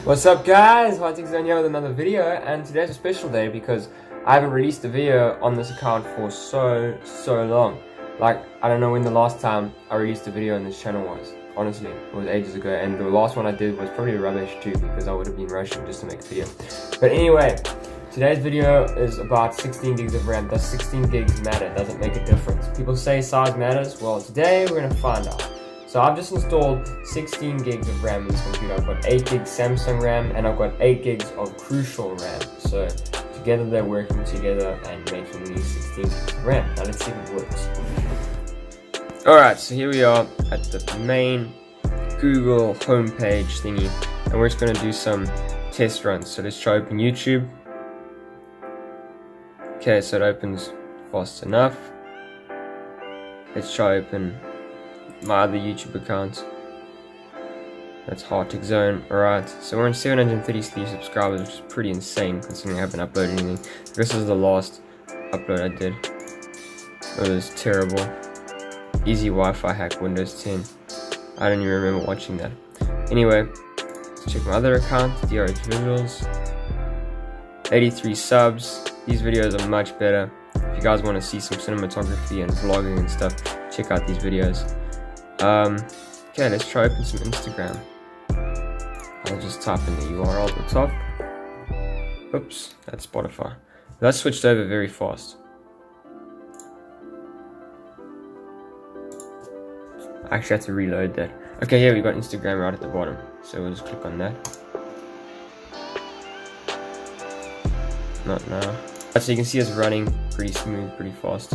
What's up guys, HyperV here with another video, and today's a special day because I haven't released a video on this account for so long. Like, I don't know when the last time I released a video on this channel was. Honestly, it was ages ago, and the last one I did was probably rubbish too because I would have been rushing just to make a video. But anyway, today's video is about 16 gigs of RAM. Does 16 gigs matter? Does it make a difference? People say size matters. Well, today we're going to find out. So I've just installed 16 gigs of RAM in this computer. I've got 8 gigs Samsung RAM and I've got 8 gigs of Crucial RAM. So together they're working together and making me 16 gigs of RAM. Now let's see if it works. Alright, so here we are at the main Google homepage thingy, and we're just going to do some test runs. So let's try open YouTube. Okay, so it opens fast enough. Let's try open my other YouTube account. That's Arctic Zone. Alright, so we're on 733 subscribers, which is pretty insane considering I haven't uploaded anything. This is the last upload I did. It was terrible. Easy Wi-Fi hack, Windows 10. I don't even remember watching that. Anyway, let's check my other account, DRH Visuals. 83 subs. These videos are much better. If you guys want to see some cinematography and vlogging and stuff, check out these videos. Okay, let's try open some Instagram. I'll just type in the URL at the top. Oops, that's Spotify. That switched over very fast. I actually have to reload that. Okay, here we got Instagram right at the bottom. So we'll just click on that. Not now. So you can see it's running pretty smooth, pretty fast.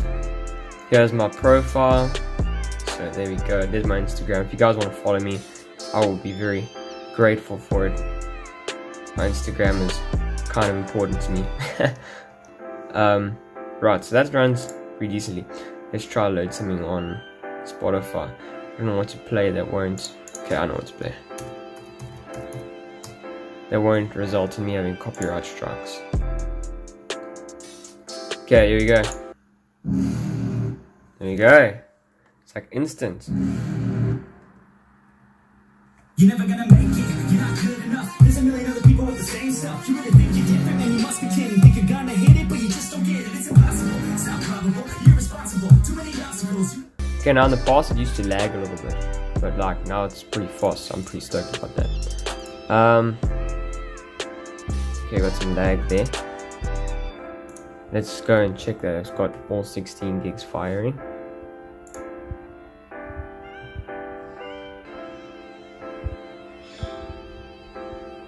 Here's my profile. So there we go, there's my Instagram. If you guys want to follow me, I will be very grateful for it. My Instagram is kind of important to me. Right, so that runs pretty decently. Let's try to load something on Spotify. I don't know what to play that won't... Okay, I know what to play. That won't result in me having copyright strikes. Okay, here we go. There we go. It's like instant. You're never gonna make it, you're not good enough. There's a million other people with the same stuff. You really think you're different, and you must be kidding. Think you're gonna hit it, but you just don't get it. It's impossible, it's not probable, you're responsible. Too many obstacles. Okay, now in the past it used to lag a little bit, but like now it's pretty fast, so I'm pretty stoked about that. Okay, got some lag there. Let's go and check that it's got all 16 gigs firing.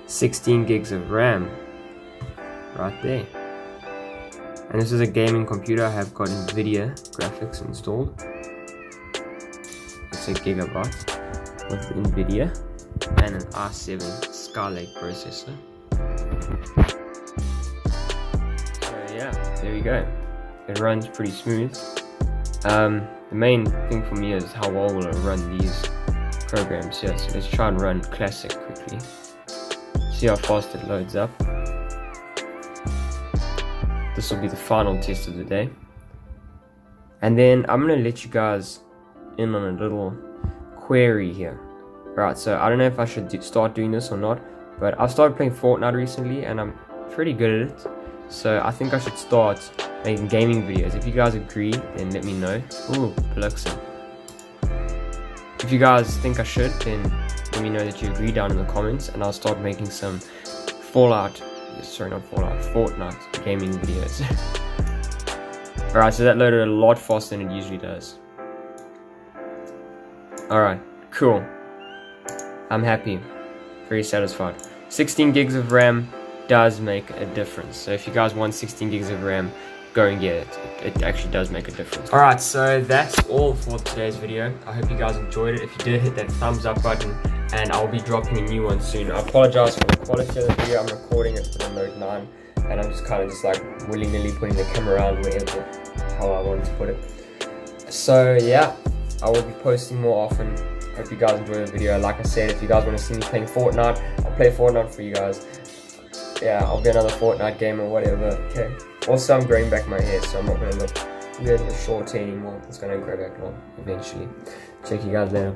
$16 gigs of RAM right there. And this is a gaming computer. I have got NVIDIA graphics installed. It's a gigabyte with NVIDIA and an i7 Skylake processor. So yeah, there we go. It runs pretty smooth. The main thing for me is how well will it run these programs here. So let's try and run Classic quickly. See how fast it loads up. This will be the final test of the day. And then I'm going to let you guys in on a little query here. Right, so I don't know if I should start doing this or not, but I've started playing Fortnite recently and I'm pretty good at it. So I think I should start making gaming videos. If you guys agree, then let me know. Ooh, Luxon. If you guys think I should, then let me know that you agree down in the comments, and I'll start making some Fortnite gaming videos. Alright, so that loaded a lot faster than it usually does. Alright, cool. I'm happy. Very satisfied. 16 gigs of RAM does make a difference. So if you guys want 16 gigs of RAM, go and get it. It actually does make a difference. Alright, so that's all for today's video. I hope you guys enjoyed it. If you did, hit that thumbs up button, and I'll be dropping a new one soon. I apologize for the quality of the video. I'm recording it with a Note 9, and I'm just kind of like willy-nilly putting the camera around wherever, how I want to put it. So yeah, I will be posting more often. Hope you guys enjoy the video. Like I said, if you guys want to see me playing Fortnite, I'll play Fortnite for you guys. Yeah, I'll be another Fortnite game or whatever. Okay. Also, I'm growing back my hair, so I'm not going to look weird with short anymore. It's going to grow back long eventually. Check you guys later.